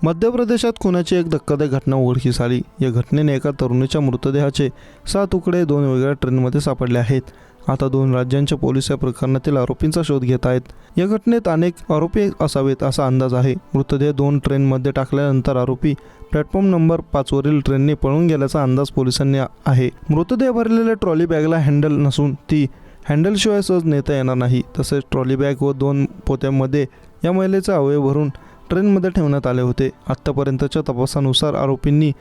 मध्य प्रदेशात खुनाची एक धक्कादायक घटना उघडकीस आली। या घटनेने एका तरुणीच्या मृतदेहाचे 6 तुकडे 2 वेगळ्या ट्रेनमध्ये सापडले आहेत। आता 2 राज्यांचे पोलीस या प्रकरणातील आरोपींचा शोध घेत आहेत। या घटनेत अनेक आरोपी असावेत असा अंदाज आहे। मृतदेह 2 ट्रेनमध्ये टाकल्यानंतर आरोपी प्लॅटफॉर्म नंबर 5 वरील ट्रेनने पळून गेल्याचा अंदाज पोलिसांनी आहे। मृतदेह भरलेल्या ट्रॉली बॅगला हँडल नसून ती हँडलशिवाय सहज नेता येणार नाही। तसेच ट्रॉली बॅग व 2 पोत्यांमध्ये या महिलेचे अवयव भरून ट्रेनमध्ये ठेवण्यात आले होते। आत्तापर्यंतच्या तपासानुसार आरोपींनी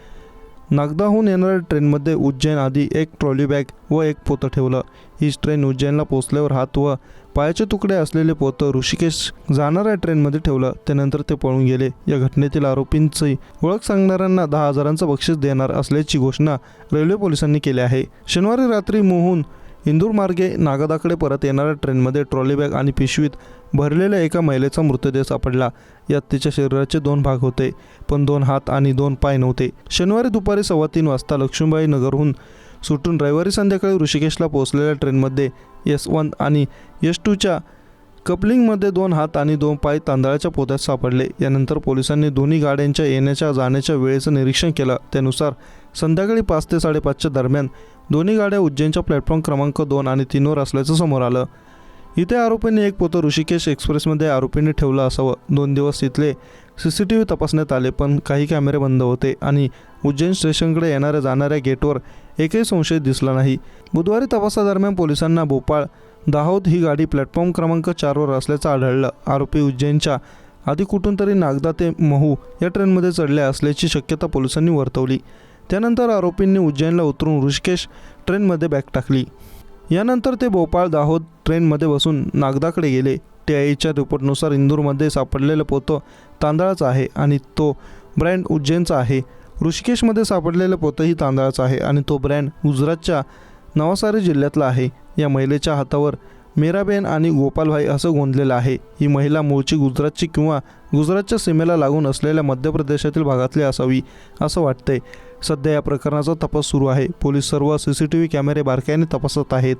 नागदाहून येणाऱ्या ट्रेनमध्ये उज्जैन आधी एक ट्रॉली बॅग व एक पोतं ठेवलं। ही ट्रेन उज्जैनला पोहोचल्यावर हात व पायाचे तुकडे असलेले पोतं ऋषिकेश जाणाऱ्या ट्रेनमध्ये ठेवलं। त्यानंतर ते पळून गेले। या घटनेतील आरोपींची ओळख सांगणाऱ्यांना 10,000चं बक्षीस देणार असल्याची घोषणा रेल्वे पोलिसांनी केली आहे। शनिवारी रात्री मोहून इंदूर मार्गे नागदाकडे परत येणाऱ्या ट्रेनमध्ये ट्रॉली बॅग आणि पिशवीत भरलेल्या एका महिलेचा मृतदेह सापडला। यात तिच्या शरीराचे 2 भाग होते, पण 2 हात आणि 2 पाय नव्हते। शनिवारी दुपारी 3:15 वाजता लक्ष्मीबाई नगरहून सुटून रविवारी संध्याकाळी ऋषिकेशला पोहोचलेल्या ट्रेनमध्ये S1 आणि S2च्या कपलिंगमध्ये 2 हात आणि 2 पाय तांदळाच्या पोत्यात सापडले। यानंतर पोलिसांनी दोन्ही गाड्यांच्या येण्याच्या जाण्याच्या वेळेचं निरीक्षण केलं। त्यानुसार संध्याकाळी 5 ते 5:30च्या दरम्यान दोन्ही गाड्या उज्जैनच्या प्लॅटफॉर्म क्रमांक 2 आणि 3 वर असल्याचं समोर आलं। इथे आरोपींनी एक पोतं ऋषिकेश एक्सप्रेसमध्ये आरोपींनी ठेवलं असावं। 2 दिवस इथले CCTV तपासण्यात आले, पण काही कॅमेरे बंद होते आणि उज्जैन स्टेशनकडे येणाऱ्या जाणाऱ्या गेटवर एकही संशय दिसला नाही। बुधवारी तपासादरम्यान पोलिसांना भोपाळ दाहोद ही गाडी प्लॅटफॉर्म क्रमांक 4 वर असल्याचं आढळलं। आरोपी उज्जैनच्या आधी कुठून तरी नागदा ते महू या ट्रेनमध्ये चढले असल्याची शक्यता पोलिसांनी वर्तवली। त्यानंतर आरोपींनी उज्जैनला उतरून ऋषिकेश ट्रेनमध्ये बॅग टाकली। यानंतर ते भोपाळ दाहोद ट्रेनमध्ये बसून नागदाकडे गेले। TIच्या रिपोर्टनुसार इंदूरमध्ये सापडलेलं पोतं तांदळाचं आहे आणि तो ब्रँड उज्जैनचा आहे। ऋषिकेशमध्ये सापडलेलं पोतंही तांदळाचं आहे आणि तो ब्रँड गुजरातच्या नवसारी जिल्ह्यातला आहे। या महिलेच्या हातावर मीराबेन आणि गोपालभाई असं गोंदलेलं आहे। ही महिला मूळची गुजरातची किंवा गुजरातच्या सीमेला लागून असलेल्या मध्य प्रदेशातील भागातली असावी असं वाटतंय। सध्या या प्रकरणाचा तपास सुरू आहे। पोलीस सर्व CCTV कॅमेरे बारकाईने तपासत आहेत।